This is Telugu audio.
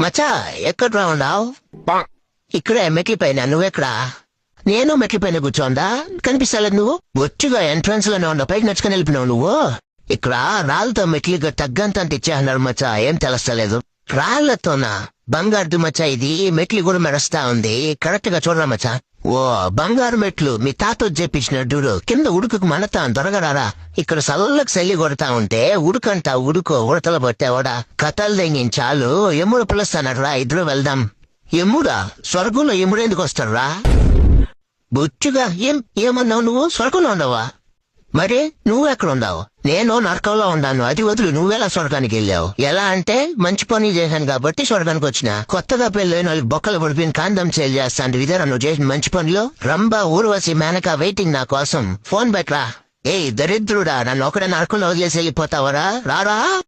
మచ్చా ఎక్కడ ఉన్నావు? ఇక్కడే మెట్ల పైన. నువ్వెక్కడా? నేను మెట్ల పైన కూర్చోందా? కనిపిస్తలేదు నువ్వు. బొచ్చుగా ఎంట్రన్స్ లోనే ఉన్నావు. పైకి నడుచుకుని వెళ్ళిపోయినావు నువ్వు. ఇక్కడ రాళ్ళతో మెట్లుగా తగ్గంత ఇచ్చేస్తున్నారు మచ్చా. ఏం తెలుస్తలేదు. రాళ్లతోనా? బంగారు మచ్చా ఇది. మెట్లు కూడా మెరుస్తా ఉంది. కరెక్ట్ గా చూడరా మచ్చా. ఓ బంగారు మెట్లు మీ తాత చెప్పించినట్టు. కింద ఉడుకుకు మనతా దొరగరారా. ఇక్కడ సల్లకి చల్లి కొడతా ఉంటే ఉడుకంటా ఉడుకో ఉడతలు పట్టావాడా. కథలు తెంగించాలు. ఎమ్ముడు పిలుస్తానరా, ఇద్దరు వెళ్దాం. ఎమ్ముడా? స్వర్గంలో ఎమ్ముడు ఎందుకు వస్తాడురా? బుచ్చుగా ఏమన్నావు నువ్వు? స్వర్గంలో ఉండవా? మరి నువ్వెక్కడ ఉండావు? నేను నరకంలో ఉన్నాను. అది వదులు, నువ్వెలా స్వర్గానికి వెళ్ళావు? ఎలా అంటే మంచి పని చేశాను కాబట్టి స్వర్గానికి వచ్చిన. కొత్తగా పెళ్ళైన వాళ్ళకి బొక్కలు పడిపోయిన కాందం సేల్ చేస్తాను. ఇదేనా నువ్వు చేసిన మంచి పనులు? రంభ, ఊర్వశి, మేనక వెయిటింగ్ నా కోసం. ఫోన్ పెట్టరా. ఏయ్ దరిద్రుడా, నన్ను ఒకడే నరకంలో వదిలేసి వెళ్ళిపోతావరా? రారా.